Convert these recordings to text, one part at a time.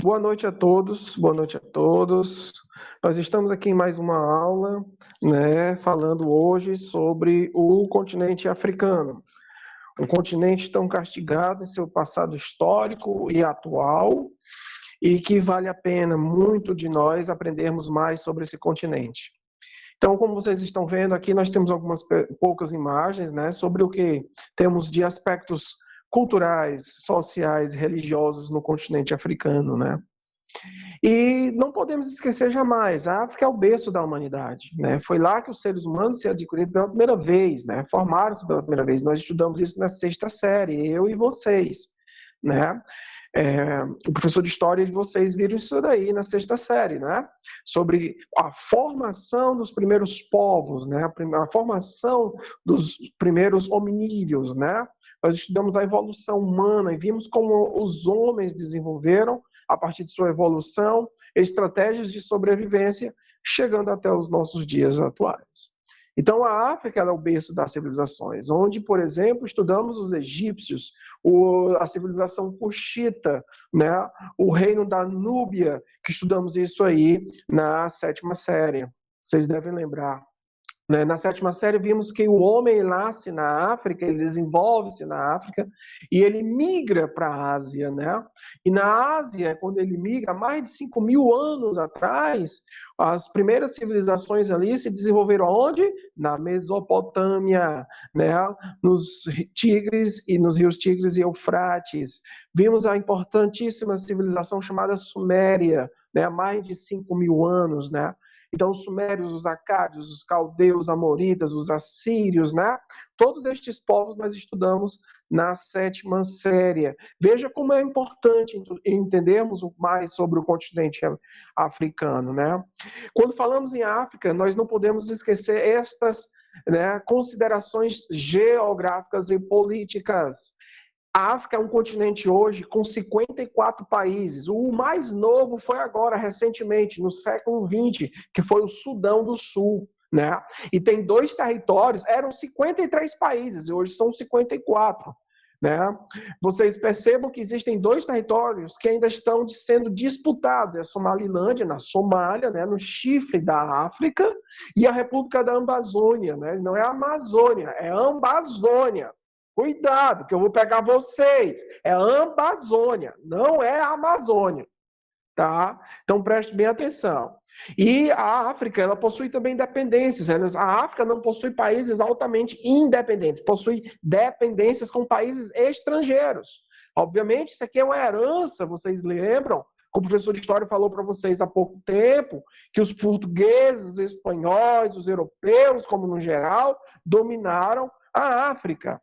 Boa noite a todos, boa noite a todos. Nós estamos aqui em mais uma aula, né, falando hoje sobre o continente africano. Um continente tão castigado em seu passado histórico e atual, e que vale a pena muito de nós aprendermos mais sobre esse continente. Então, como vocês estão vendo aqui, nós temos algumas poucas imagens, né, sobre o que temos de aspectos culturais, sociais, religiosos no continente africano, né? E não podemos esquecer jamais, a África é o berço da humanidade, né? Foi lá que os seres humanos se adquiriram pela primeira vez, né? Formaram-se pela primeira vez. Nós estudamos isso na sexta série, eu e vocês, né? O professor de história de vocês viram isso daí na sexta série, né? Sobre a formação dos primeiros povos, né? A formação dos primeiros hominídeos, né? Nós estudamos a evolução humana e vimos como os homens desenvolveram, a partir de sua evolução, estratégias de sobrevivência, chegando até os nossos dias atuais. Então, a África é o berço das civilizações, onde, por exemplo, estudamos os egípcios, a civilização cuxita, né? O reino da Núbia, que estudamos isso aí na sétima série. Vocês devem lembrar. Na sétima série, vimos que o homem nasce na África, ele desenvolve-se na África e ele migra para a Ásia, né? E na Ásia, quando ele migra, mais de 5.000 anos atrás, as primeiras civilizações ali se desenvolveram onde? Na Mesopotâmia, né? Nos Tigres e nos rios Tigres e Eufrates. Vimos a importantíssima civilização chamada Suméria, né? Há mais de 5.000 anos, né? Então, os sumérios, os acádios, os caldeus, os amoritas, os assírios, né? Todos estes povos nós estudamos na sétima série. Veja como é importante entendermos mais sobre o continente africano, né? Quando falamos em África, nós não podemos esquecer estas, né, considerações geográficas e políticas. A África é um continente hoje com 54 países. O mais novo foi agora, recentemente, no século XX, que foi o Sudão do Sul, né? E tem 2 territórios, eram 53 países, e hoje são 54. Né? Vocês percebam que existem 2 territórios que ainda estão sendo disputados, é a Somalilândia, na Somália, né, no chifre da África, e a República da Amazônia, né? Não é a Amazônia, é a Ambazônia. Cuidado, que eu vou pegar vocês. É a Ambazônia, não é a Amazônia. Tá? Então preste bem atenção. E a África, ela possui também dependências. A África não possui países altamente independentes, possui dependências com países estrangeiros. Obviamente, isso aqui é uma herança, vocês lembram? O professor de história falou para vocês há pouco tempo que os portugueses, os espanhóis, os europeus, como no geral, dominaram a África.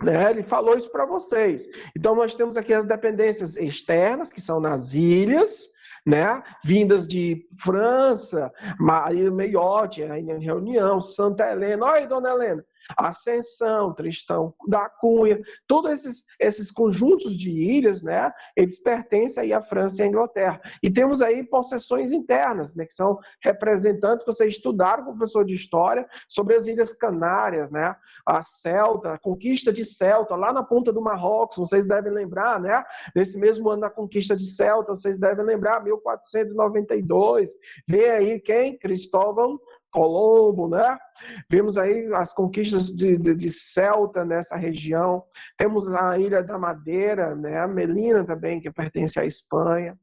Né? Ele falou isso para vocês. Então, nós temos aqui as dependências externas, que são nas ilhas, né? Vindas de França, Maria Meiote, Reunião, Santa Helena, olha aí, dona Helena, Ascensão, Tristão da Cunha, todos esses conjuntos de ilhas, né? Eles pertencem aí à França e à Inglaterra. E temos aí possessões internas, né? Que são representantes que vocês estudaram com o professor de história sobre as Ilhas Canárias, né? A Celta, a conquista de Celta, lá na ponta do Marrocos, vocês devem lembrar, né? Nesse mesmo ano da conquista de Celta, vocês devem lembrar, 1492, vê aí quem? Cristóvão Colombo, né? Vemos aí as conquistas de Celta nessa região, temos a Ilha da Madeira, né? A Melina também, que pertence à Espanha,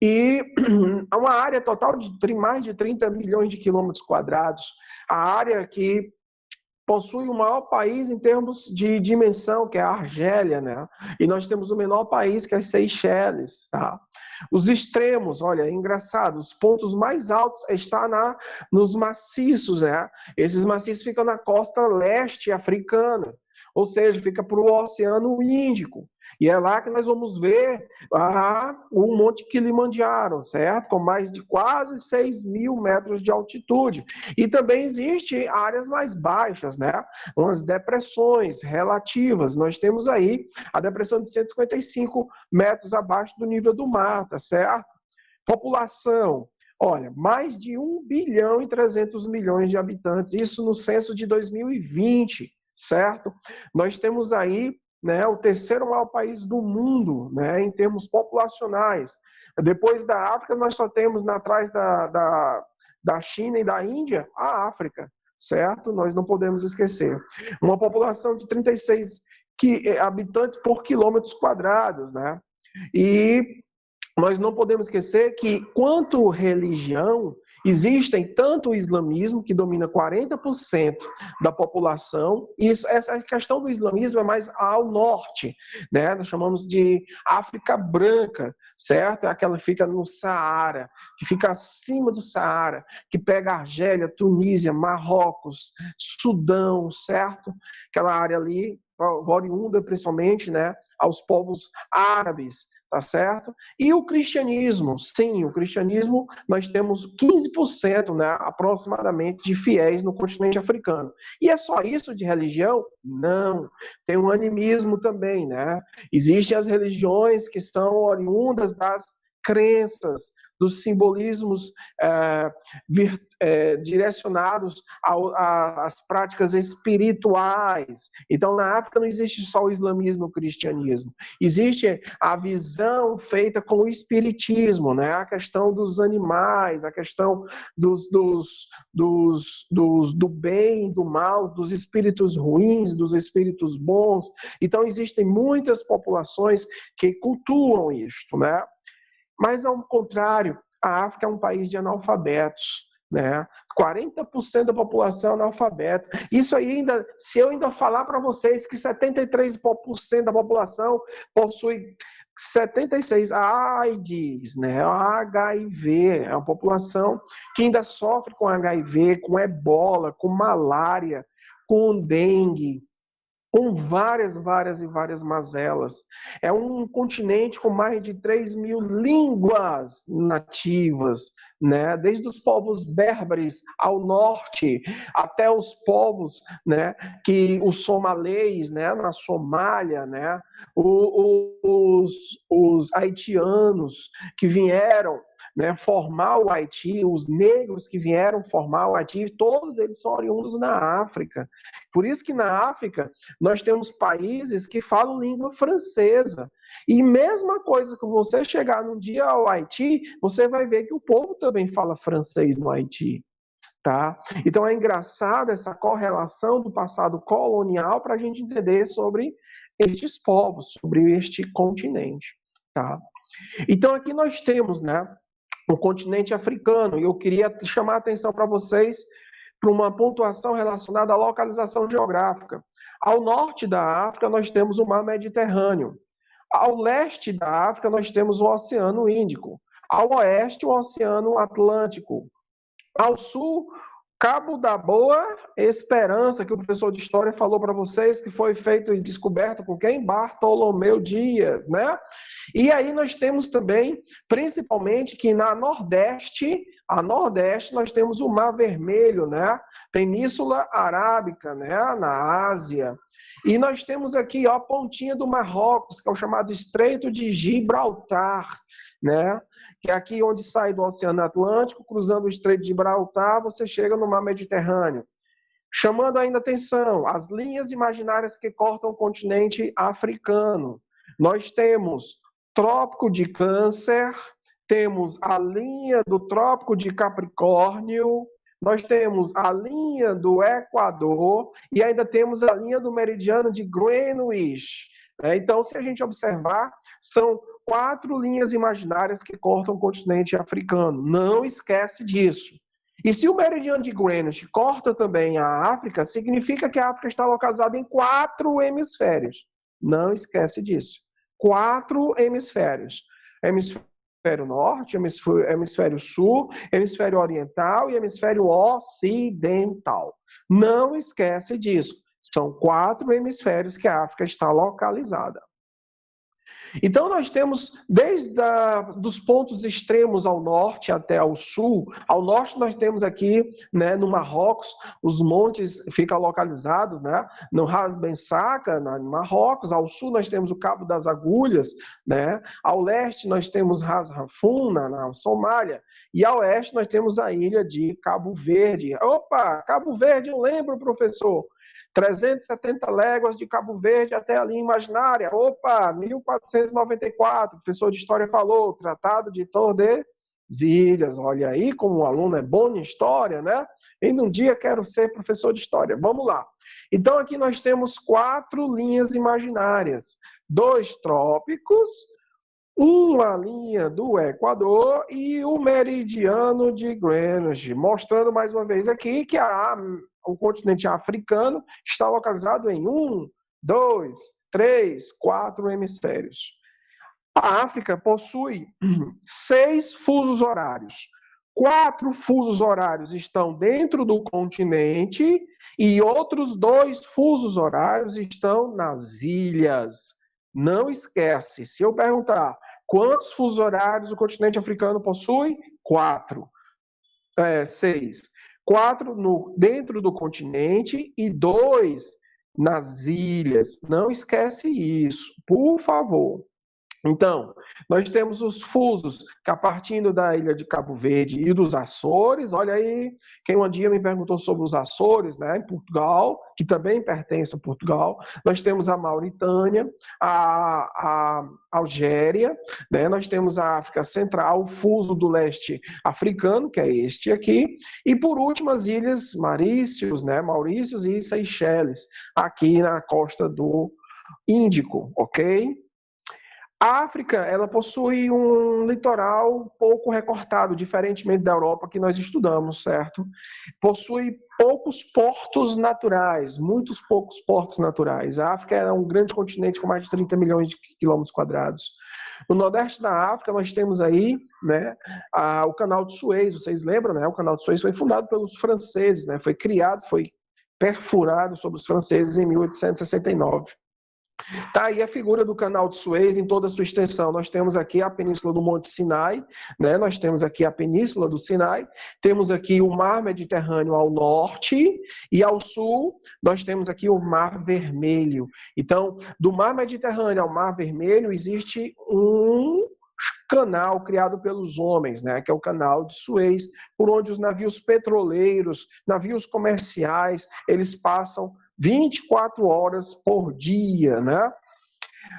e uma área total de mais de 30 milhões de quilômetros quadrados, a área que possui o maior país em termos de dimensão, que é a Argélia, né? E nós temos o menor país, que é as Seychelles, tá? Os extremos, olha, é engraçado, os pontos mais altos estão nos maciços, né? Esses maciços ficam na costa leste africana, ou seja, fica para o Oceano Índico. E é lá que nós vamos ver o Monte Kilimanjaro, certo? Com mais de quase 6.000 metros de altitude. E também existem áreas mais baixas, né? Umas depressões relativas. Nós temos aí a depressão de 155 metros abaixo do nível do mar, tá certo? População. Olha, mais de 1 bilhão e 300 milhões de habitantes, isso no censo de 2020, certo? Nós temos aí né, o terceiro maior país do mundo, né, em termos populacionais. Depois da África, nós só temos atrás da China e da Índia a África, certo? Nós não podemos esquecer. Uma população de 36 habitantes por quilômetros quadrados, né? E nós não podemos esquecer que, quanto religião, existem tanto o islamismo, que domina 40% da população, e essa questão do islamismo é mais ao norte, né? Nós chamamos de África Branca, certo? É aquela que fica no Saara, que fica acima do Saara, que pega Argélia, Tunísia, Marrocos, Sudão, certo? Aquela área ali, oriunda principalmente, né, aos povos árabes, tá certo? E o cristianismo, sim, o cristianismo, nós temos 15%, né, aproximadamente, de fiéis no continente africano. E é só isso de religião? Não. Tem um animismo também, né? Existem as religiões que são oriundas das crenças, dos simbolismos direcionados às práticas espirituais. Então, na África não existe só o islamismo e o cristianismo. Existe a visão feita com o espiritismo, né? A questão dos animais, a questão do bem, do mal, dos espíritos ruins, dos espíritos bons. Então, existem muitas populações que cultuam isto, né? Mas, ao contrário, a África é um país de analfabetos, né? 40% da população é analfabeta. Isso aí, se eu ainda falar para vocês que 73% da população possui 76 AIDS, né? HIV, é uma população que ainda sofre com HIV, com ebola, com malária, com dengue, com várias mazelas. É um continente com mais de 3.000 línguas nativas, né? Desde os povos berberes ao norte, até os povos, né, os somalês, né, na Somália, né? Os haitianos que vieram, né, formar o Haiti, os negros que vieram formar o Haiti, todos eles são oriundos da África. Por isso que na África nós temos países que falam língua francesa. E mesma coisa que você chegar num dia ao Haiti, você vai ver que o povo também fala francês no Haiti. Tá? Então é engraçado essa correlação do passado colonial para a gente entender sobre estes povos, sobre este continente. Tá? Então aqui nós temos, né, o continente africano, e eu queria chamar a atenção para vocês para uma pontuação relacionada à localização geográfica. Ao norte da África, nós temos o Mar Mediterrâneo. Ao leste da África, nós temos o Oceano Índico. Ao oeste, o Oceano Atlântico. Ao sul, Cabo da Boa Esperança, que o professor de História falou para vocês, que foi feito e descoberto por quem? Bartolomeu Dias, né? E aí nós temos também, principalmente, que a Nordeste, nós temos o Mar Vermelho, né? Península Arábica, né? Na Ásia. E nós temos aqui, ó, a pontinha do Marrocos, que é o chamado Estreito de Gibraltar, né? Que é aqui onde sai do Oceano Atlântico, cruzando o Estreito de Gibraltar, você chega no Mar Mediterrâneo. Chamando ainda atenção, as linhas imaginárias que cortam o continente africano. Nós temos Trópico de Câncer, temos a linha do Trópico de Capricórnio, nós temos a linha do Equador e ainda temos a linha do meridiano de Greenwich. Então, se a gente observar, são 4 linhas imaginárias que cortam o continente africano. Não esquece disso. E se o meridiano de Greenwich corta também a África, significa que a África está localizada em 4 hemisférios. Não esquece disso. 4 hemisférios. Hemisfério norte, hemisfério sul, hemisfério oriental e hemisfério ocidental. Não esquece disso. São 4 hemisférios que a África está localizada. Então, nós temos, desde dos pontos extremos ao norte até ao sul. Ao norte, nós temos aqui, né, no Marrocos, os montes ficam localizados, né, no Ras Ben Saca, no Marrocos. Ao sul, nós temos o Cabo das Agulhas, né. Ao leste, nós temos Ras Rafun, na Somália. E ao oeste, nós temos a ilha de Cabo Verde. Opa, Cabo Verde, eu lembro, professor. 370 léguas de Cabo Verde até a linha imaginária. Opa, 1494, o professor de História falou, Tratado de Tordesilhas. Olha aí como o aluno é bom em História, né? E num dia quero ser professor de História. Vamos lá. Então aqui nós temos 4 linhas imaginárias. 2 trópicos, uma linha do Equador e o meridiano de Greenwich, mostrando mais uma vez aqui que o continente africano está localizado em 1, 2, 3, 4 hemisférios. A África possui 6 fusos horários. 4 fusos horários estão dentro do continente e outros 2 fusos horários estão nas ilhas. Não esquece, se eu perguntar quantos fusos horários o continente africano possui? 4. 6. 4 dentro do continente e 2 nas ilhas. Não esquece isso, por favor. Então, nós temos os fusos partindo da ilha de Cabo Verde e dos Açores. Olha aí, quem um dia me perguntou sobre os Açores, né, em Portugal, que também pertence a Portugal. Nós temos a Mauritânia, a Algéria, né, nós temos a África Central, o fuso do leste africano, que é este aqui, e por último as ilhas Maurícios e Seychelles, aqui na costa do Índico, ok? A África, ela possui um litoral pouco recortado, diferentemente da Europa que nós estudamos, certo? Possui poucos portos naturais, muitos poucos portos naturais. A África é um grande continente com mais de 30 milhões de quilômetros quadrados. No nordeste da África, nós temos aí, né, o Canal de Suez, vocês lembram, né? O Canal de Suez foi fundado pelos franceses, né? Foi criado, foi perfurado sobre os franceses em 1869. Tá aí a figura do canal de Suez em toda a sua extensão. Nós temos aqui a península do Monte Sinai, né? Nós temos aqui a península do Sinai, temos aqui o mar Mediterrâneo ao norte e ao sul nós temos aqui o Mar Vermelho. Então, do mar Mediterrâneo ao Mar Vermelho existe um canal criado pelos homens, né, que é o canal de Suez, por onde os navios petroleiros, navios comerciais, eles passam 24 horas por dia, né?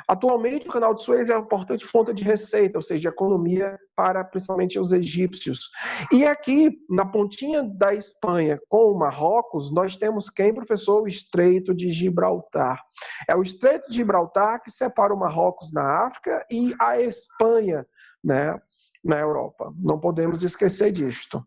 Atualmente, o canal de Suez é uma importante fonte de receita, ou seja, de economia para principalmente os egípcios. E aqui, na pontinha da Espanha, com o Marrocos, nós temos quem, professor? O Estreito de Gibraltar. É o Estreito de Gibraltar que separa o Marrocos na África e a Espanha, né, na Europa. Não podemos esquecer disto.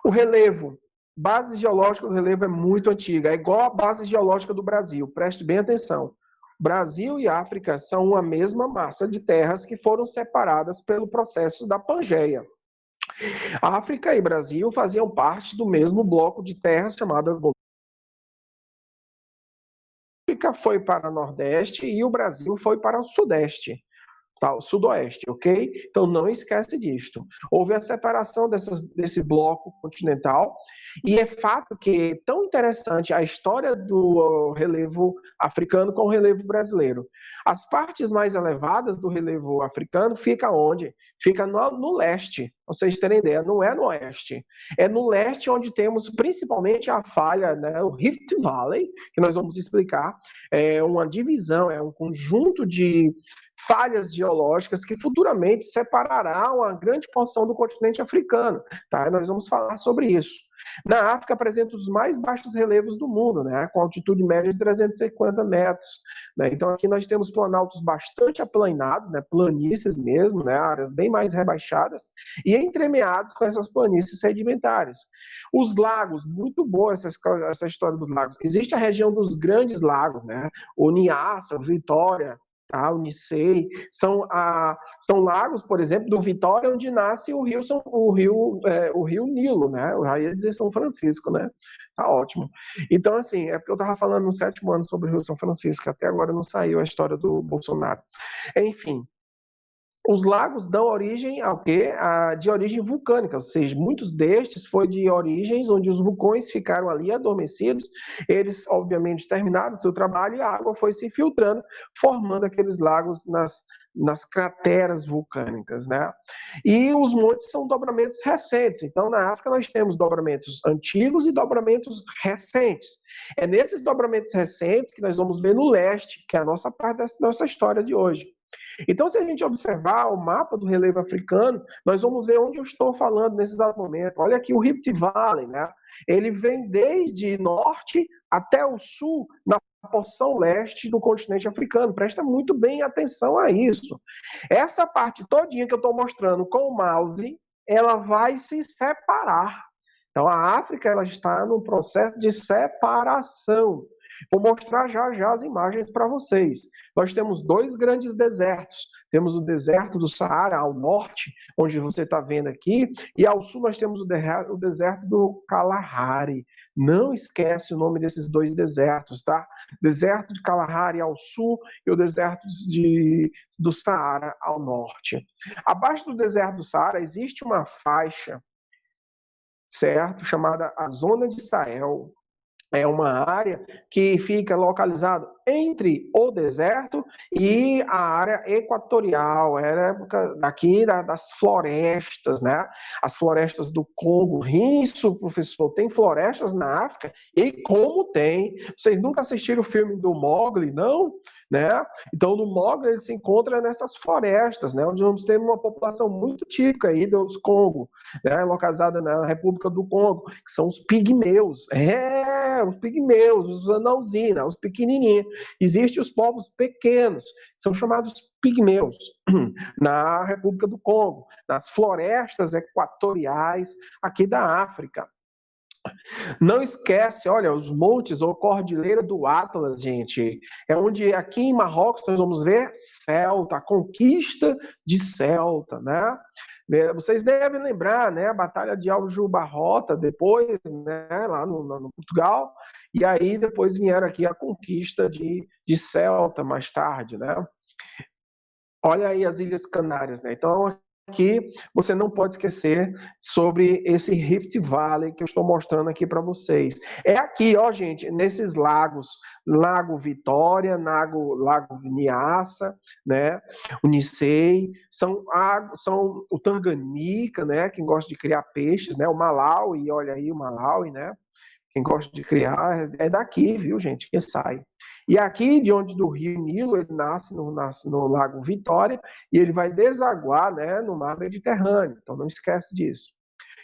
O relevo. Base geológica do relevo é muito antiga, é igual à base geológica do Brasil. Preste bem atenção. Brasil e África são uma mesma massa de terras que foram separadas pelo processo da Pangeia. África e Brasil faziam parte do mesmo bloco de terras chamado África foi para o Nordeste e o Brasil foi para o Sudeste. Tá, o Sudoeste, ok? Então não esquece disto. Houve a separação desse bloco continental e é fato que é tão interessante a história do relevo africano com o relevo brasileiro. As partes mais elevadas do relevo africano fica onde? Fica no leste. Vocês terem ideia, não é no oeste. É no leste onde temos principalmente a falha, né, o Rift Valley, que nós vamos explicar. É uma divisão, é um conjunto de falhas geológicas que futuramente separará uma grande porção do continente africano. Tá? Nós vamos falar sobre isso. Na África apresenta os mais baixos relevos do mundo, né? Com altitude média de 350 metros. Né? Então aqui nós temos planaltos bastante aplanados, né? Planícies mesmo, né? Áreas bem mais rebaixadas e entremeados com essas planícies sedimentares. Os lagos, muito boa essa história dos lagos. Existe a região dos grandes lagos, né? O Niassa, Vitória, tá? O Nicei, são lagos, por exemplo, do Vitória, onde nasce o rio Nilo, né? Eu já ia dizer São Francisco, né? Tá ótimo. Então, assim, é porque eu estava falando no 7º ano sobre o Rio São Francisco, que até agora não saiu a história do Bolsonaro. Enfim, os lagos dão origem ao quê? De origem vulcânica, ou seja, muitos destes foi de origens onde os vulcões ficaram ali adormecidos, eles obviamente terminaram o seu trabalho e a água foi se infiltrando, formando aqueles lagos nas crateras vulcânicas, né? E os montes são dobramentos recentes. Então, na África, nós temos dobramentos antigos e dobramentos recentes. É nesses dobramentos recentes que nós vamos ver no leste, que é a nossa parte da nossa história de hoje. Então, se a gente observar o mapa do relevo africano, nós vamos ver onde eu estou falando nesse exato momento. Olha aqui o Rift Valley, né? Ele vem desde norte até o sul, na porção leste do continente africano. Presta muito bem atenção a isso. Essa parte todinha que eu estou mostrando com o mouse, ela vai se separar. Então, a África ela está num processo de separação. Vou mostrar já já as imagens para vocês. Nós temos dois grandes desertos. Temos o deserto do Saara ao norte, onde você está vendo aqui, e ao sul nós temos o deserto do Kalahari. Não esquece o nome desses dois desertos, tá? Deserto de Kalahari ao sul e o deserto do Saara ao norte. Abaixo do deserto do Saara existe uma faixa, certo? Chamada a Zona de Sahel. É uma área que fica localizada entre o deserto e a área equatorial, era época daqui das florestas, né? As florestas do Congo. Isso, professor, tem florestas na África? E como tem? Vocês nunca assistiram o filme do Mowgli, não? Né? Então, no Mowgli ele se encontra nessas florestas, né? Onde vamos ter uma população muito típica aí dos Congo, né? Localizada na República do Congo, que são os pigmeus. Os pigmeus, os anãozinhos, os pequenininhos. Existem os povos pequenos, são chamados pigmeus, na República do Congo, nas florestas equatoriais aqui da África. Não esquece, olha, os montes ou Cordilheira do Atlas, gente, é onde aqui em Marrocos nós vamos ver Celta, a conquista de Celta, né? Vocês devem lembrar, né, a Batalha de Aljubarrota, depois, né, lá no Portugal, e aí depois vieram aqui a conquista de Celta mais tarde, né? Olha aí as Ilhas Canárias, né? Então, aqui você não pode esquecer sobre esse Rift Valley que eu estou mostrando aqui para vocês. É aqui, ó, gente, nesses lagos, Lago Vitória, Lago Niassa, né? O Nicei, são o Tanganica, né? Quem gosta de criar peixes, né? O Malawi, olha aí o Malawi, né? Quem gosta de criar é daqui, viu, gente? Quem sai. E aqui, de onde do Rio Nilo, ele nasce no Lago Vitória e ele vai desaguar, né, no mar Mediterrâneo. Então não esquece disso.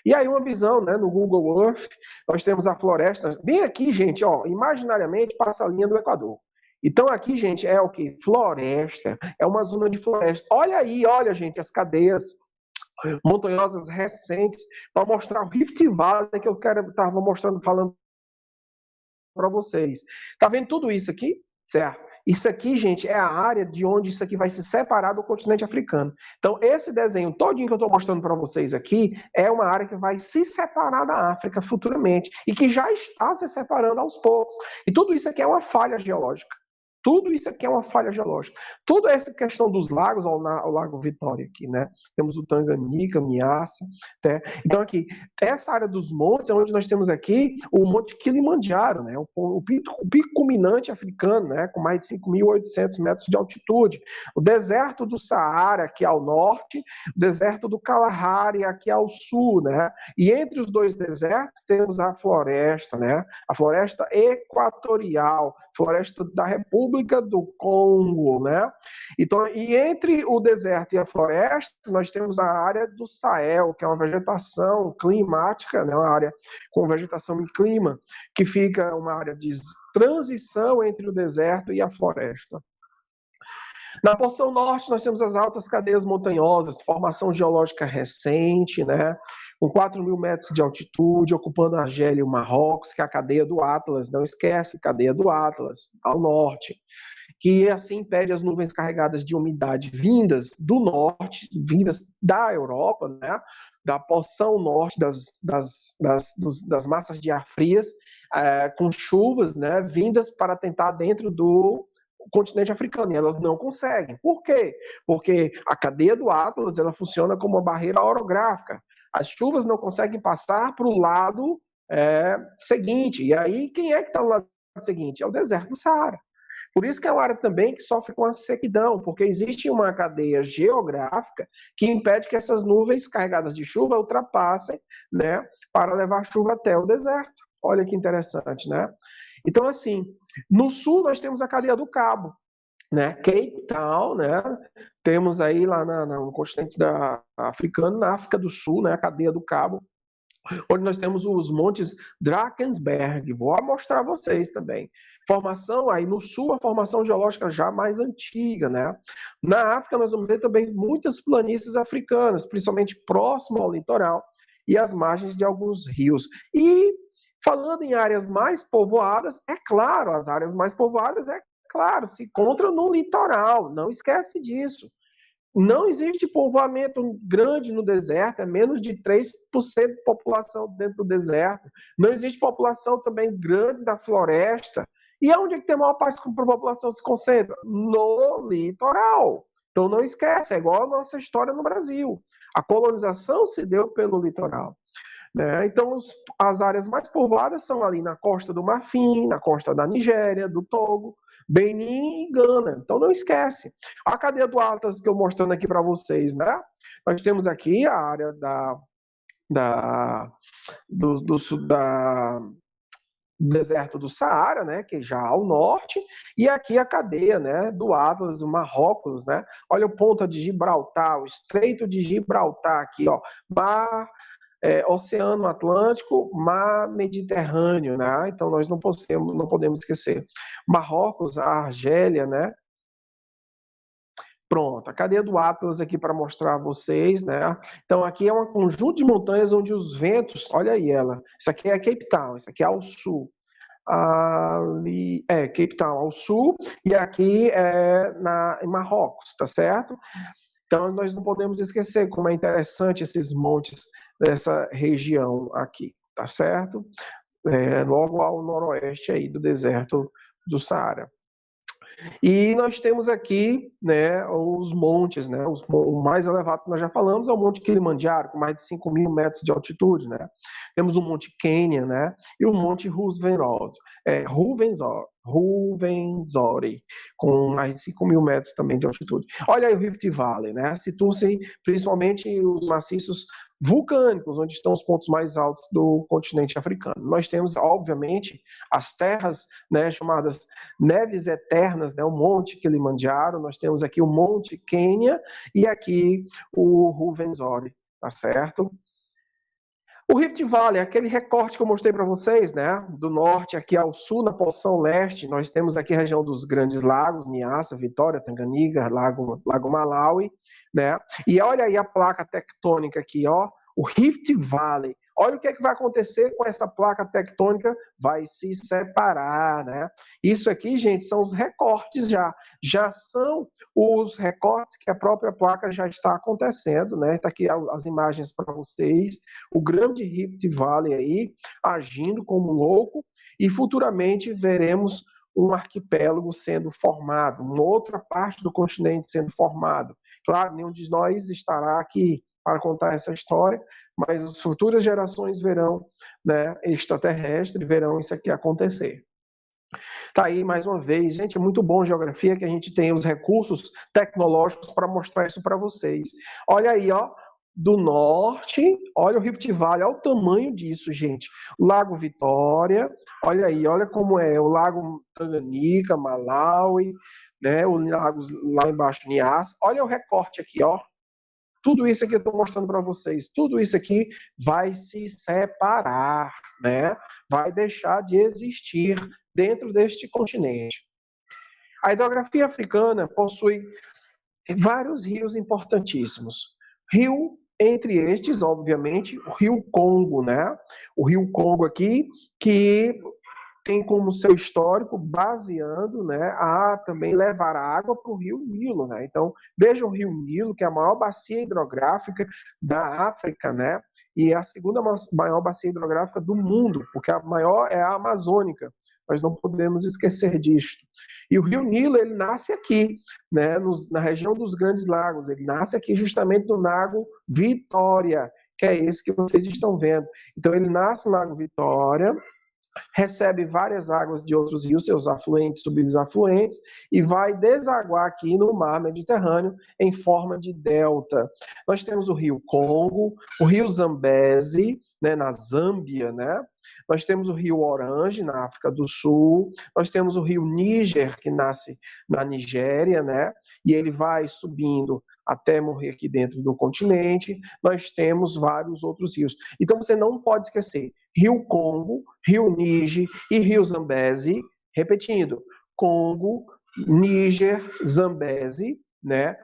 E aí uma visão, né, no Google Earth, nós temos a floresta. Bem aqui, gente, ó, imaginariamente passa a linha do Equador. Então aqui, gente, é o que? Floresta. É uma zona de floresta. Olha aí, olha, gente, as cadeias montanhosas recentes para mostrar o Rift Valley que eu estava mostrando, falando para vocês. Tá vendo tudo isso aqui? Certo? Isso aqui, gente, é a área de onde isso aqui vai se separar do continente africano. Então, esse desenho todinho que eu estou mostrando para vocês aqui é uma área que vai se separar da África futuramente e que já está se separando aos poucos. E tudo isso aqui é uma falha geológica. Tudo isso aqui é uma falha geológica. Toda essa questão dos lagos, ao Lago Vitória aqui, né? Temos o Tanganica, Miassa, né? Então aqui, essa área dos montes é onde nós temos aqui o Monte Kilimanjaro, né? O pico culminante africano, né? Com mais de 5.800 metros de altitude. O deserto do Saara aqui ao norte, o deserto do Kalahari aqui ao sul, né? E entre os dois desertos temos a floresta, né? A floresta equatorial, floresta da República do Congo, né? Então, e entre o deserto e a floresta, nós temos a área do Sahel, que é uma vegetação climática, né? Uma área com vegetação em clima, que fica uma área de transição entre o deserto e a floresta. Na porção norte, nós temos as altas cadeias montanhosas, formação geológica recente, né? Com 4.000 metros de altitude, ocupando a Argélia e o Marrocos, que é a cadeia do Atlas, não esquece, cadeia do Atlas, ao norte, que assim impede as nuvens carregadas de umidade vindas do norte, vindas da Europa, né? Da porção norte das massas de ar frias, com chuvas, né? Vindas para tentar dentro do continente africano, e elas não conseguem. Por quê? Porque a cadeia do Atlas ela funciona como uma barreira orográfica. As chuvas não conseguem passar para o lado seguinte. E aí, quem é que está no lado seguinte? É o deserto do Saara. Por isso que é uma área também que sofre com a sequidão, porque existe uma cadeia geográfica que impede que essas nuvens carregadas de chuva ultrapassem, né, para levar chuva até o deserto. Olha que interessante, né? Então, assim, no sul nós temos a cadeia do Cabo, né? Cape Town, né? Temos aí lá no continente africano, na África do Sul, né? A cadeia do Cabo, onde nós temos os montes Drakensberg. Vou mostrar a vocês também. Formação aí no sul, a formação geológica já mais antiga, né? Na África nós vamos ver também muitas planícies africanas, principalmente próximo ao litoral e às margens de alguns rios. E falando em áreas mais povoadas, é claro, as áreas mais povoadas, é claro, se encontram no litoral, não esquece disso. Não existe povoamento grande no deserto, é menos de 3% de população dentro do deserto. Não existe população também grande da floresta. E onde é que tem a maior parte da população se concentra? No litoral. Então não esquece, é igual a nossa história no Brasil. A colonização se deu pelo litoral. Né? Então, as áreas mais povoadas são ali na costa do Marfim, na costa da Nigéria, do Togo, Benin e Gana. Então, não esquece. A cadeia do Atlas que eu mostrando aqui para vocês, né? Nós temos aqui a área do deserto do Saara, né, que é já ao norte, e aqui a cadeia, né, do Atlas, o Marrocos, né? Olha o Ponta de Gibraltar, o Estreito de Gibraltar aqui, ó, Mar Oceano Atlântico, Mar Mediterrâneo, né? Então nós não podemos esquecer. Marrocos, a Argélia, né? Pronto, a cadeia do Atlas aqui para mostrar a vocês, né? Então aqui é um conjunto de montanhas onde os ventos, olha aí ela, isso aqui é Cape Town, isso aqui é ao sul. Ali é Cape Town ao sul e aqui é em Marrocos, tá certo? Então nós não podemos esquecer como é interessante esses montes dessa região aqui, tá certo? Logo ao noroeste aí do deserto do Saara. E nós temos aqui, né, os montes, né, o mais elevado que nós já falamos é o Monte Kilimanjaro, com mais de 5.000 metros de altitude, né? Temos o Monte Quênia, né, e o Monte Ruwenzori, com mais de 5.000 metros também de altitude. Olha aí o Rift Valley, né? Situam-se principalmente os maciços vulcânicos, onde estão os pontos mais altos do continente africano. Nós temos, obviamente, as terras, né, chamadas neves eternas, né, o Monte Kilimanjaro, nós temos aqui o Monte Quênia e aqui o Ruwenzori, tá certo? O Rift Valley, aquele recorte que eu mostrei para vocês, né, do norte aqui ao sul, na porção leste, nós temos aqui a região dos Grandes Lagos, Niassa, Vitória, Tanganica, Lago Malawi, né, e olha aí a placa tectônica aqui, ó, o Rift Valley. Olha o que é que vai acontecer com essa placa tectônica, vai se separar, né? Isso aqui, gente, são os recortes já são os recortes que a própria placa já está acontecendo, né? Está aqui as imagens para vocês, o grande Rift Valley aí, agindo como louco, e futuramente veremos um arquipélago sendo formado, uma outra parte do continente sendo formado. Claro, nenhum de nós estará aqui para contar essa história, mas as futuras gerações verão, né, extraterrestre, verão isso aqui acontecer. Tá aí mais uma vez, gente, é muito bom geografia que a gente tem os recursos tecnológicos para mostrar isso para vocês. Olha aí, ó, do norte, olha o Rift Valley, olha o tamanho disso, gente. Lago Vitória, olha aí, olha como é o Lago Tanganica, Malawi, né, os lagos lá embaixo, Niassa. Olha o recorte aqui, ó. Tudo isso aqui eu estou mostrando para vocês, tudo isso aqui vai se separar, né? Vai deixar de existir dentro deste continente. A hidrografia africana possui vários rios importantíssimos. Rio, entre estes, obviamente, o Rio Congo, né? O Rio Congo aqui, que tem como seu histórico baseando, né, a também levar água para o Rio Nilo, né? Então, veja o Rio Nilo, que é a maior bacia hidrográfica da África, né? E é a segunda maior bacia hidrográfica do mundo, porque a maior é a Amazônica. Nós não podemos esquecer disso. E o Rio Nilo, ele nasce aqui, né, na região dos Grandes Lagos. Ele nasce aqui justamente no Lago Vitória, que é esse que vocês estão vendo. Então, ele nasce no Lago Vitória, recebe várias águas de outros rios, seus afluentes, subafluentes, e vai desaguar aqui no mar Mediterrâneo em forma de delta. Nós temos o rio Congo, o rio Zambeze, né, na Zâmbia, né? Nós temos o rio Orange, na África do Sul, nós temos o rio Níger, que nasce na Nigéria, né? E ele vai subindo até morrer aqui dentro do continente. Nós temos vários outros rios. Então você não pode esquecer, rio Congo, rio Níger e rio Zambeze, repetindo, Congo, Níger, Zambeze, né?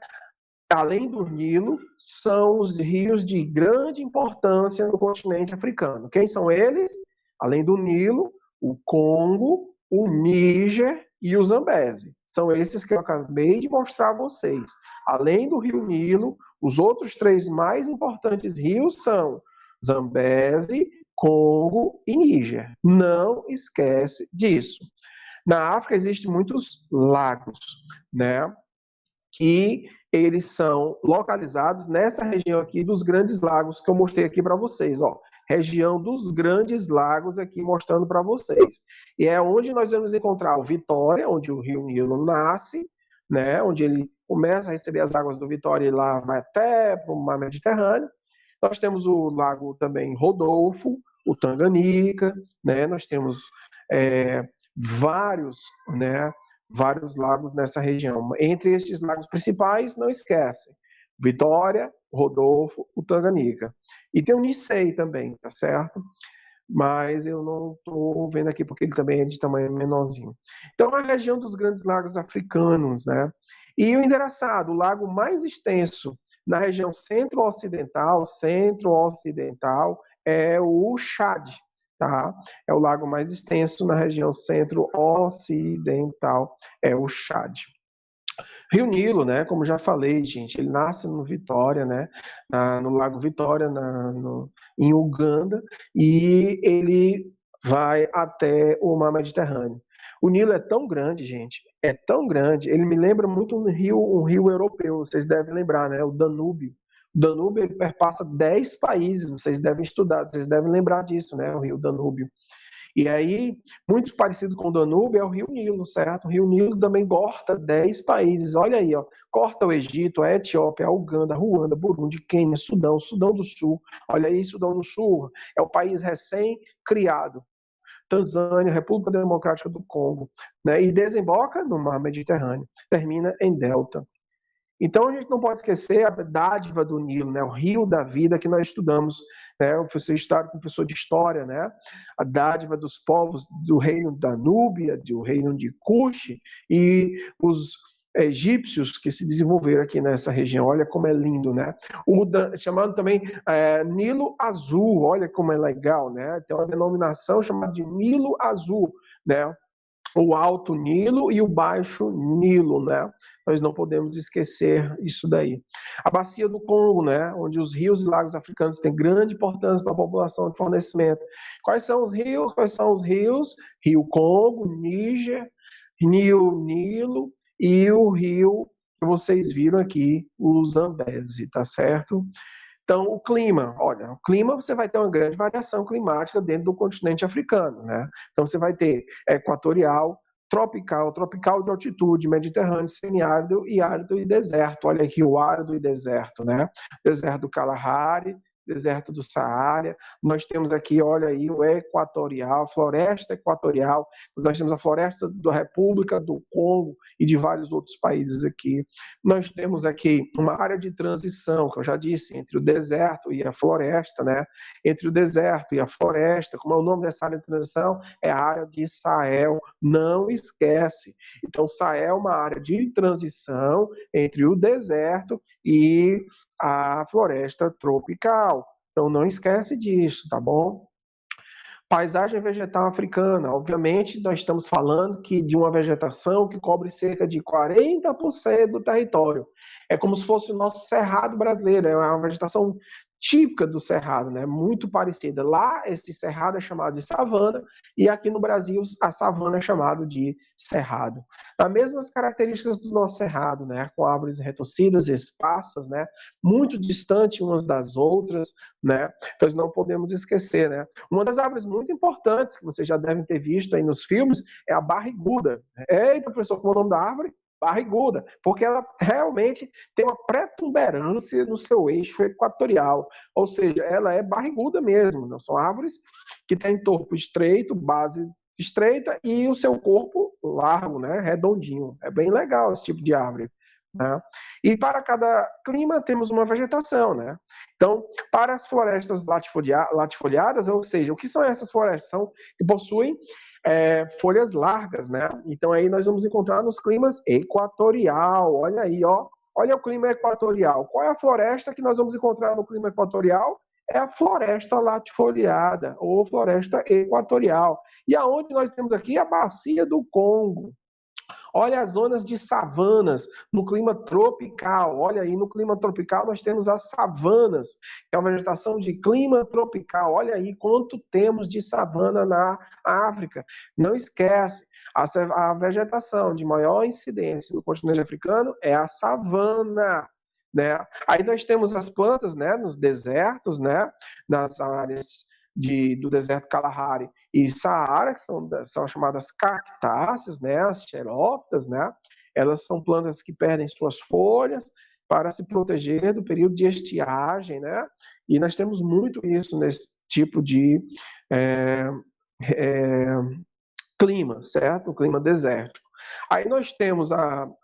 Além do Nilo, são os rios de grande importância no continente africano. Quem são eles? Além do Nilo, o Congo, o Níger e o Zambeze. São esses que eu acabei de mostrar a vocês. Além do rio Nilo, os outros 3 mais importantes rios são Zambeze, Congo e Níger. Não esquece disso. Na África existem muitos lagos, né? Que eles são localizados nessa região aqui dos Grandes Lagos que eu mostrei aqui para vocês, ó. Região dos Grandes Lagos aqui mostrando para vocês. E é onde nós vamos encontrar o Vitória, onde o Rio Nilo nasce, né? Onde ele começa a receber as águas do Vitória e lá vai até para o mar Mediterrâneo. Nós temos o lago também Rodolfo, o Tanganica, né? Nós temos vários, né? Vários lagos nessa região. Entre estes lagos principais, não esquece, Vitória, Rodolfo, o Tanganica. E tem o Nicei também, tá certo? Mas eu não estou vendo aqui porque ele também é de tamanho menorzinho. Então, a região dos grandes lagos africanos, né? E o engraçado, o lago mais extenso na região centro-ocidental é o Chad, tá? É o lago mais extenso na região centro-ocidental, é o Chad. Rio Nilo, né? Como já falei, gente, ele nasce no Vitória, né? No Lago Vitória, em Uganda, e ele vai até o mar Mediterrâneo. O Nilo é tão grande, gente, é tão grande, ele me lembra muito um rio europeu, vocês devem lembrar, né? O Danúbio. O Danúbio ele perpassa 10 países, vocês devem estudar, vocês devem lembrar disso, né? O rio Danúbio. E aí, muito parecido com o Danúbio, é o Rio Nilo, certo? O Rio Nilo também corta 10 países. Olha aí, ó. Corta o Egito, a Etiópia, a Uganda, Ruanda, Burundi, Quênia, Sudão, Sudão do Sul. Olha aí, Sudão do Sul é o país recém-criado. Tanzânia, República Democrática do Congo, né? E desemboca no mar Mediterrâneo. Termina em delta. Então, a gente não pode esquecer a dádiva do Nilo, né? O rio da vida que nós estudamos, né? O professor de história, né? A dádiva dos povos do reino da Núbia, do reino de Cush e os egípcios que se desenvolveram aqui nessa região. Olha como é lindo, né? Chamado também Nilo Azul, olha como é legal, né? Tem uma denominação chamada de Nilo Azul, né? O Alto Nilo e o Baixo Nilo, né? Nós não podemos esquecer isso daí. A bacia do Congo, né? Onde os rios e lagos africanos têm grande importância para a população de fornecimento. Quais são os rios? Quais são os rios? Rio Congo, Níger, Rio Nilo e o rio que vocês viram aqui, o Zambeze, tá certo? Então, o clima, olha, o clima você vai ter uma grande variação climática dentro do continente africano, né? Então, você vai ter equatorial, tropical de altitude, mediterrâneo, semiárido e árido e deserto. Olha aqui o árido e deserto, né? Deserto do Kalahari, deserto do Saara. Nós temos aqui, olha aí, o equatorial, floresta equatorial. Nós temos a floresta da República do Congo e de vários outros países aqui. Nós temos aqui uma área de transição, que eu já disse, entre o deserto e a floresta, né? Entre o deserto e a floresta, como é o nome dessa área de transição? É a área de Sahel. Não esquece. Então, Sahel é uma área de transição entre o deserto e a floresta tropical. Então, não esquece disso, tá bom? Paisagem vegetal africana. Obviamente, nós estamos falando de uma vegetação que cobre cerca de 40% do território. É como se fosse o nosso cerrado brasileiro, é uma vegetação típica do cerrado, né? Muito parecida. Lá, esse cerrado é chamado de savana, e aqui no Brasil, a savana é chamada de cerrado. As mesmas características do nosso cerrado, né? Com árvores retorcidas, esparsas, né? Muito distantes umas das outras, né? Então, não podemos esquecer, né? Uma das árvores muito importantes que vocês já devem ter visto aí nos filmes é a barriguda. Eita, professor, como é o nome da árvore? Barriguda, porque ela realmente tem uma protuberância no seu eixo equatorial, ou seja, ela é barriguda mesmo, não são árvores que têm topo estreito, base estreita e o seu corpo largo, né, redondinho. É bem legal esse tipo de árvore. Né? E para cada clima temos uma vegetação, né? Então, para as florestas latifoliadas, ou seja, o que são essas florestas? São que possuem folhas largas, né? Então aí nós vamos encontrar nos climas equatorial. Olha aí, ó. Olha o clima equatorial. Qual é a floresta que nós vamos encontrar no clima equatorial? É a floresta latifoliada ou floresta equatorial. E aonde nós temos aqui a bacia do Congo. Olha as zonas de savanas no clima tropical. Olha aí, no clima tropical nós temos as savanas, que é uma vegetação de clima tropical. Olha aí quanto temos de savana na África. Não esquece, a vegetação de maior incidência no continente africano é a savana. Né? Aí nós temos as plantas, né, nos desertos, né, nas áreas do deserto Kalahari e Saara, que são chamadas cactáceas, né, as xerófitas, né, elas são plantas que perdem suas folhas para se proteger do período de estiagem, né, e nós temos muito isso nesse tipo de clima, certo? O clima desértico. Aí nós temos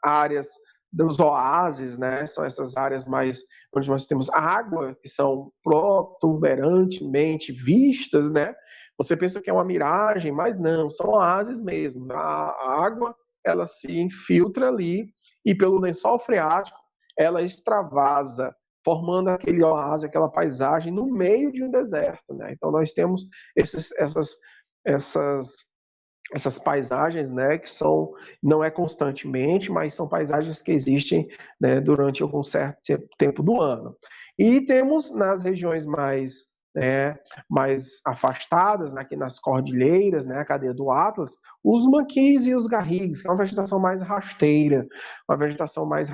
áreas dos oásis, né? São essas áreas mais onde nós temos água, que são protuberantemente vistas, né? Você pensa que é uma miragem, mas não, são oásis mesmo. A água, ela se infiltra ali e pelo lençol freático, ela extravasa, formando aquele oásis, aquela paisagem no meio de um deserto, né? Então nós temos essas essas paisagens, né, que são, não é constantemente, mas são paisagens que existem, né, durante algum certo tempo do ano. E temos nas regiões mais afastadas, né, aqui nas cordilheiras, né, a cadeia do Atlas, os maquis e os garrigues, que é uma vegetação mais rasteira, uma vegetação mais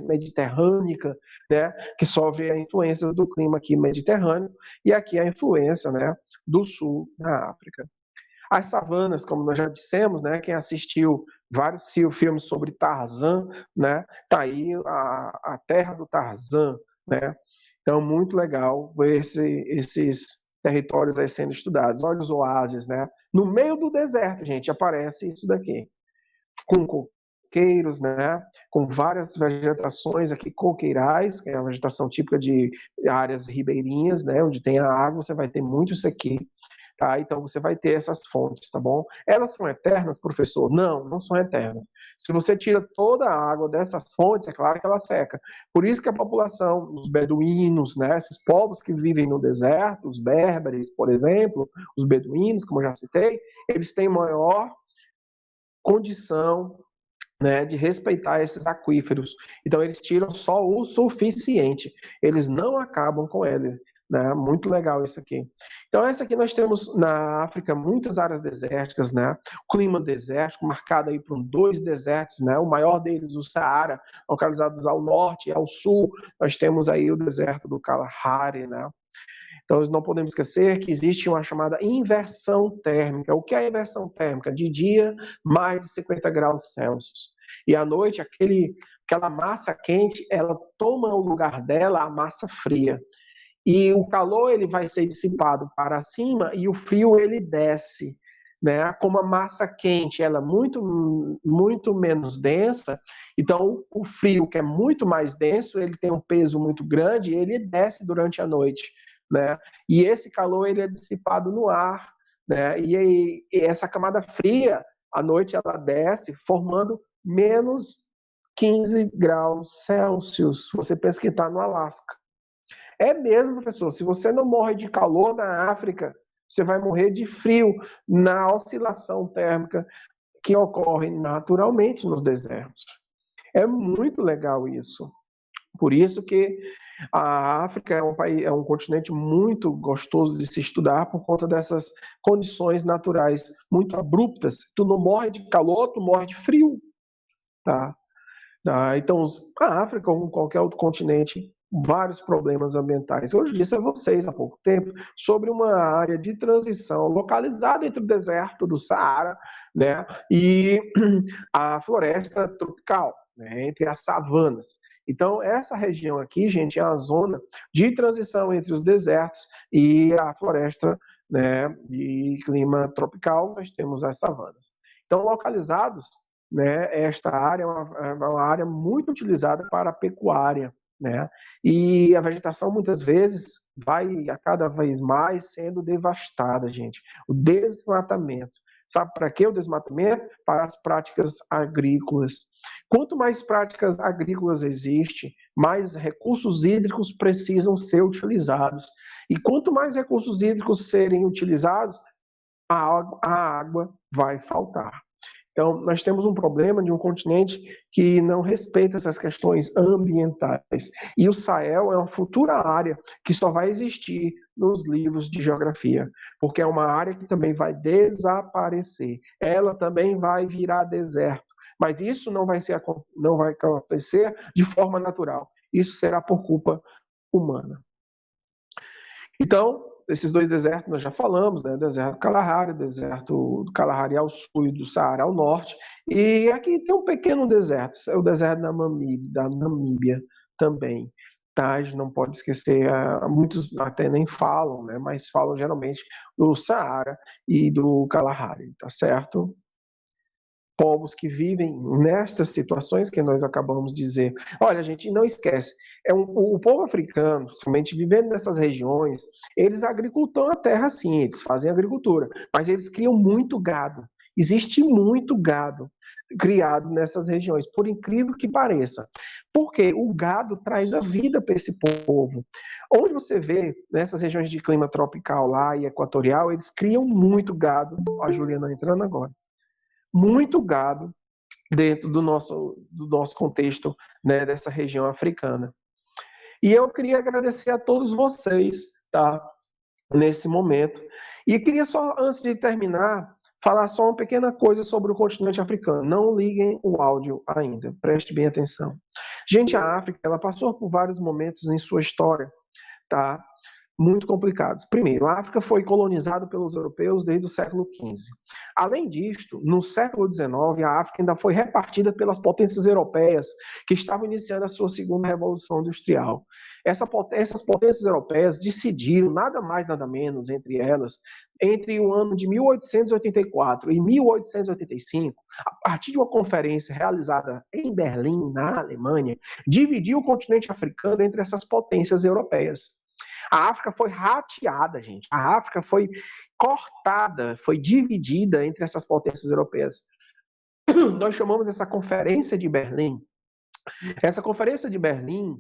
mediterrânea, né, que sofre a influência do clima aqui mediterrâneo, e aqui a influência, né, do sul da África. As savanas, como nós já dissemos, né, quem assistiu vários filmes sobre Tarzan, né, tá aí a terra do Tarzan, né? Então, muito legal ver esses territórios aí sendo estudados. Olha os oásis, né? No meio do deserto, gente, aparece isso daqui. Com coqueiros, né? Com várias vegetações aqui coqueirais, que é a vegetação típica de áreas ribeirinhas, né? Onde tem a água, você vai ter muito isso aqui. Tá? Então você vai ter essas fontes, tá bom? Elas são eternas, professor? Não, não são eternas. Se você tira toda a água dessas fontes, é claro que ela seca. Por isso que a população, os beduínos, né, esses povos que vivem no deserto, os berberes, por exemplo, os beduínos, como eu já citei, eles têm maior condição, né, de respeitar esses aquíferos. Então eles tiram só o suficiente. Eles não acabam com ele. Né? Muito legal isso aqui. Então, essa aqui nós temos na África muitas áreas desérticas, né? Clima desértico, marcado aí por 2 desertos, né? O maior deles, o Saara, localizados ao norte e ao sul. Nós temos aí o deserto do Kalahari, né? Então, nós não podemos esquecer que existe uma chamada inversão térmica. O que é a inversão térmica? De dia, mais de 50 graus Celsius. E à noite, aquela massa quente, ela toma o lugar dela, a massa fria. E o calor ele vai ser dissipado para cima e o frio ele desce, né? Como a massa quente ela é muito menos densa, então o frio que é muito mais denso ele tem um peso muito grande e ele desce durante a noite, né? E esse calor ele é dissipado no ar, né? E essa camada fria à noite ela desce formando menos 15 graus Celsius. Você pensa que está no Alasca. É mesmo, professor. Se você não morre de calor na África, você vai morrer de frio na oscilação térmica que ocorre naturalmente nos desertos. É muito legal isso. Por isso que a África é um continente muito gostoso de se estudar por conta dessas condições naturais muito abruptas. Tu não morre de calor, tu morre de frio, tá? Então, a África, como qualquer outro continente, vários problemas ambientais. Eu disse a vocês há pouco tempo sobre uma área de transição localizada entre o deserto do Saara, né, e a floresta tropical, né, entre as savanas. Então, essa região aqui, gente, é a zona de transição entre os desertos e a floresta, né, de clima tropical. Nós temos as savanas. Então, localizados, né, esta área é uma área muito utilizada para a pecuária, né, e a vegetação muitas vezes vai a cada vez mais sendo devastada, gente. O desmatamento. Sabe para que o desmatamento? Para as práticas agrícolas. Quanto mais práticas agrícolas existem, mais recursos hídricos precisam ser utilizados. E quanto mais recursos hídricos serem utilizados, a água vai faltar. Então, nós temos um problema de um continente que não respeita essas questões ambientais. E o Sahel é uma futura área que só vai existir nos livros de geografia, porque é uma área que também vai desaparecer. Ela também vai virar deserto. Mas isso não vai acontecer de forma natural. Isso será por culpa humana. Então, esses dois desertos nós já falamos, né? O deserto do Kalahari, o deserto do Kalahari ao sul e do Saara ao norte. E aqui tem um pequeno deserto, é o deserto da Namíbia também. Tá? A gente não pode esquecer, muitos até nem falam, né? Mas falam geralmente do Saara e do Kalahari, tá certo? Povos que vivem nestas situações que nós acabamos de dizer. Olha, gente, não esquece, o povo africano, somente vivendo nessas regiões, eles agricultam a terra sim, eles fazem agricultura, mas eles criam muito gado. Existe muito gado criado nessas regiões, por incrível que pareça. Porque o gado traz a vida para esse povo. Onde você vê, nessas regiões de clima tropical lá e equatorial, eles criam muito gado. Ó, a Juliana entrando agora. Muito gado dentro do nosso contexto, né, dessa região africana. E eu queria agradecer a todos vocês, tá, nesse momento. E queria só, antes de terminar, falar só uma pequena coisa sobre o continente africano. Não liguem o áudio ainda, preste bem atenção. Gente, a África, ela passou por vários momentos em sua história, tá? Muito complicados. Primeiro, a África foi colonizada pelos europeus desde o século XV. Além disto, no século XIX, a África ainda foi repartida pelas potências europeias que estavam iniciando a sua segunda revolução industrial. Essas potências europeias decidiram, nada mais nada menos entre elas, entre o ano de 1884 e 1885, a partir de uma conferência realizada em Berlim, na Alemanha, dividir o continente africano entre essas potências europeias. A África foi rateada, gente. A África foi cortada, foi dividida entre essas potências europeias. Nós chamamos essa Conferência de Berlim. Essa Conferência de Berlim,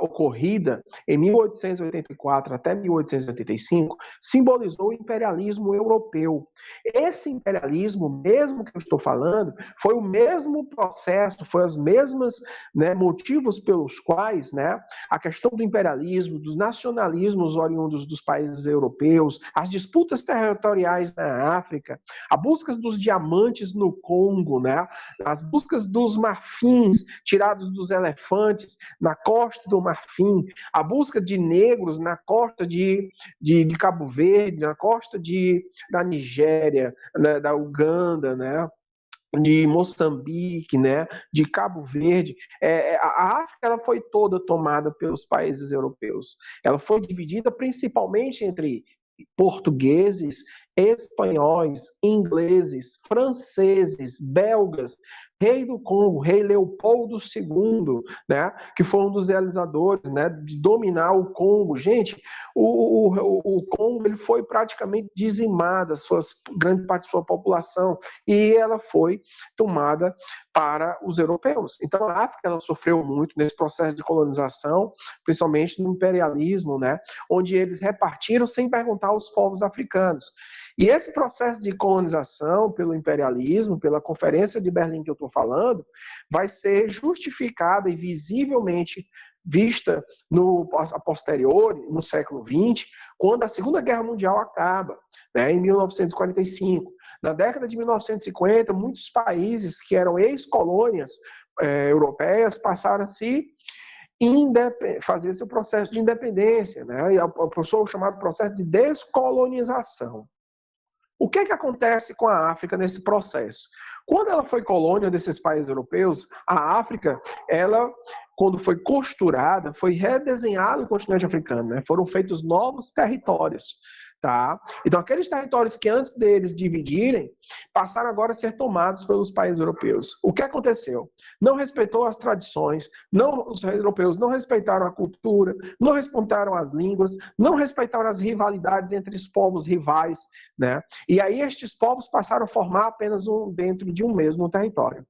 ocorrida em 1884 até 1885, simbolizou o imperialismo europeu. Esse imperialismo, mesmo que eu estou falando, foi o mesmo processo, foi os mesmos, né, motivos pelos quais, né, a questão do imperialismo, dos nacionalismos oriundos dos países europeus, as disputas territoriais na África, a busca dos diamantes no Congo, né, as buscas dos marfins tirados dos elefantes na costa do Marfim, a busca de negros na costa de Cabo Verde, na costa da Nigéria, né, da Uganda, né, de Moçambique, né, de Cabo Verde. A África ela foi toda tomada pelos países europeus. Ela foi dividida principalmente entre portugueses, espanhóis, ingleses, franceses, belgas, rei do Congo, rei Leopoldo II, né, que foi um dos realizadores, né, de dominar o Congo. Gente, o Congo ele foi praticamente dizimado, grande parte da sua população, e ela foi tomada para os europeus. Então a África ela sofreu muito nesse processo de colonização, principalmente no imperialismo, né, onde eles repartiram sem perguntar aos povos africanos. E esse processo de colonização pelo imperialismo, pela Conferência de Berlim que eu estou falando, vai ser justificada e visivelmente vista a posteriori, no século XX, quando a Segunda Guerra Mundial acaba, né, em 1945. Na década de 1950, muitos países que eram ex-colônias europeias passaram a fazer seu processo de independência, né? E o chamado processo de descolonização. O que acontece com a África nesse processo? Quando ela foi colônia desses países europeus, a África, quando foi costurada, foi redesenhado o continente africano, né? Foram feitos novos territórios. Tá? Então, aqueles territórios que antes deles dividirem, passaram agora a ser tomados pelos países europeus. O que aconteceu? Não respeitou as tradições, os europeus não respeitaram a cultura, não respeitaram as línguas, não respeitaram as rivalidades entre os povos rivais, né? E aí estes povos passaram a formar apenas dentro de um mesmo território.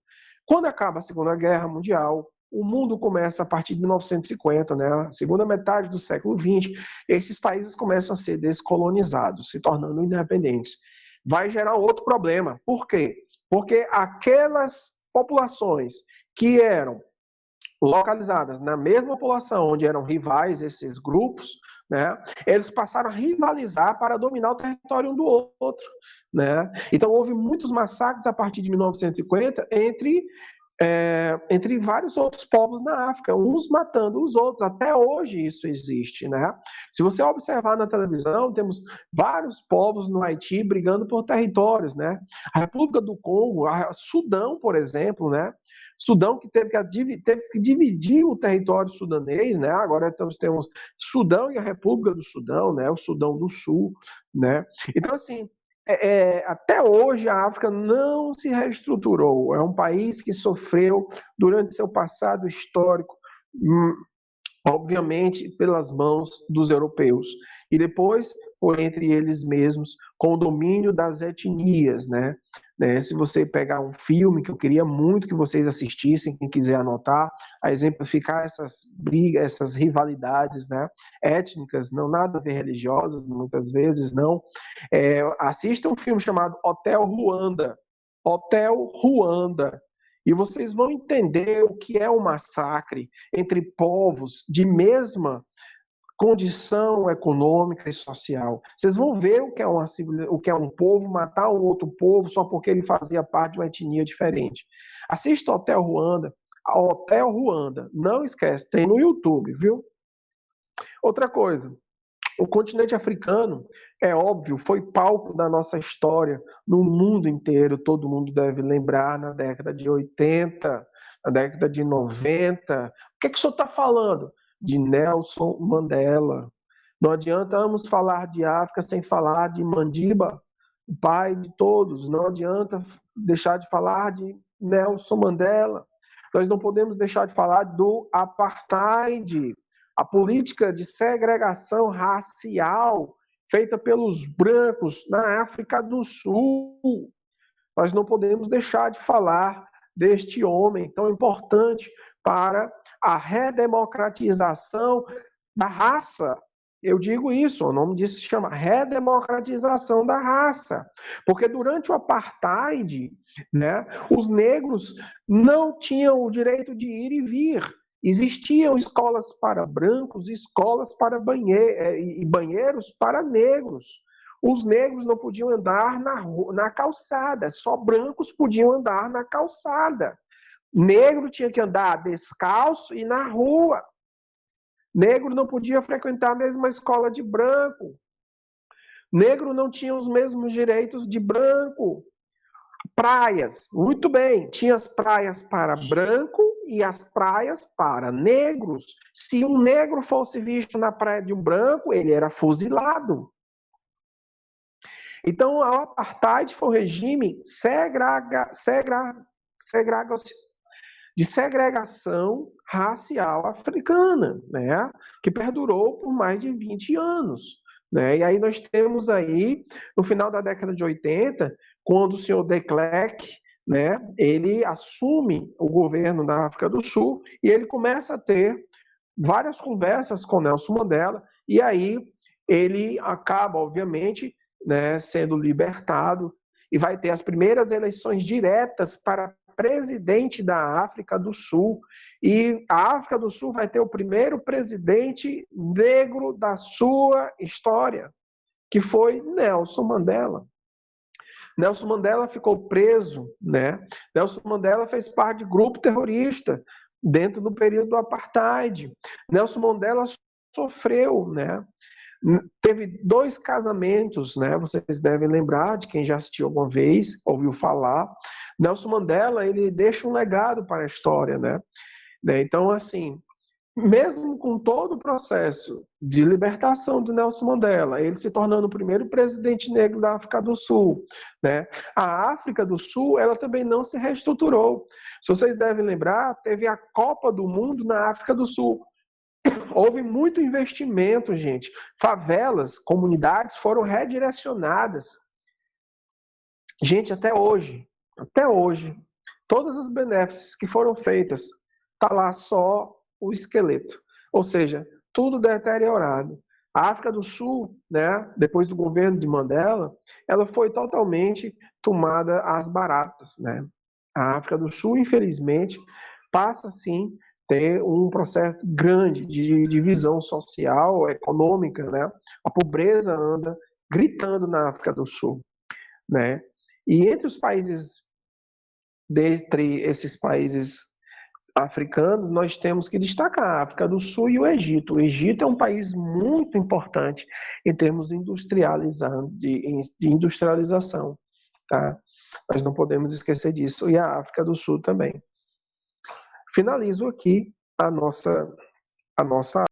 Quando acaba a Segunda Guerra Mundial, o mundo começa a partir de 1950, né, a segunda metade do século XX, esses países começam a ser descolonizados, se tornando independentes. Vai gerar outro problema. Por quê? Porque aquelas populações que eram localizadas na mesma população onde eram rivais esses grupos, né, eles passaram a rivalizar para dominar o território um do outro, né? Então houve muitos massacres a partir de 1950 entre vários outros povos na África, uns matando os outros. Até hoje isso existe, né? Se você observar na televisão, temos vários povos no Haiti brigando por territórios, né? A República do Congo, a Sudão, por exemplo, né? Sudão que teve que dividir o território sudanês, né? Agora temos Sudão e a República do Sudão, né? O Sudão do Sul, né? Então, assim, até hoje a África não se reestruturou. É um país que sofreu durante seu passado histórico, obviamente pelas mãos dos europeus, e depois por entre eles mesmos, com o domínio das etnias, né? Se você pegar um filme que eu queria muito que vocês assistissem, quem quiser anotar, a exemplificar essas brigas, essas rivalidades, né, étnicas, não nada a ver religiosas, muitas vezes não, assista um filme chamado Hotel Ruanda, Hotel Ruanda, e vocês vão entender o que é um massacre entre povos de mesma condição econômica e social. Vocês vão ver o que é um povo matar um outro povo só porque ele fazia parte de uma etnia diferente. Assista Hotel Ruanda. Hotel Ruanda. Não esquece, tem no YouTube, viu? Outra coisa, o continente africano, é óbvio, foi palco da nossa história no mundo inteiro. Todo mundo deve lembrar na década de 80, na década de 90. O que o senhor está falando? De Nelson Mandela. Não adiantamos falar de África sem falar de Mandiba, o pai de todos. Não adianta deixar de falar de Nelson Mandela. Nós não podemos deixar de falar do apartheid, a política de segregação racial feita pelos brancos na África do Sul. Nós não podemos deixar de falar deste homem tão importante para a redemocratização da raça. Eu digo isso, o nome disso se chama redemocratização da raça. Porque durante o apartheid, né, os negros não tinham o direito de ir e vir. Existiam escolas para brancos e escolas para banheiros para negros. Os negros não podiam andar na calçada, só brancos podiam andar na calçada. Negro tinha que andar descalço e na rua. Negro não podia frequentar a mesma escola de branco. Negro não tinha os mesmos direitos de branco. Praias, muito bem, tinha as praias para branco e as praias para negros. Se um negro fosse visto na praia de um branco, ele era fuzilado. Então, o apartheid foi um regime de segregação racial africana, né, que perdurou por mais de 20 anos. Né? E aí nós temos aí, no final da década de 80, quando o senhor de Klerk, né, ele assume o governo da África do Sul e ele começa a ter várias conversas com Nelson Mandela, e aí ele acaba, obviamente, né, sendo libertado, e vai ter as primeiras eleições diretas para presidente da África do Sul, e a África do Sul vai ter o primeiro presidente negro da sua história, que foi Nelson Mandela. Nelson Mandela ficou preso, né? Nelson Mandela fez parte de grupo terrorista dentro do período do apartheid. Nelson Mandela sofreu, né? Teve 2 casamentos, né? Vocês devem lembrar, de quem já assistiu alguma vez, ouviu falar. Nelson Mandela, ele deixa um legado para a história, né? Então, assim, mesmo com todo o processo de libertação de Nelson Mandela, ele se tornando o primeiro presidente negro da África do Sul, né? A África do Sul, ela também não se reestruturou. Se vocês devem lembrar, teve a Copa do Mundo na África do Sul. Houve muito investimento, gente. Favelas, comunidades foram redirecionadas. Gente, até hoje, todas as benéficas que foram feitas, tá lá só o esqueleto. Ou seja, tudo deteriorado. A África do Sul, né, depois do governo de Mandela, ela foi totalmente tomada às baratas, né? A África do Sul, infelizmente, passa sim ter um processo grande de divisão social, econômica, né? A pobreza anda gritando na África do Sul, né? E dentre esses países africanos, nós temos que destacar a África do Sul e o Egito. O Egito é um país muito importante em termos de industrialização, tá? Nós não podemos esquecer disso. E a África do Sul também. Finalizo aqui a nossa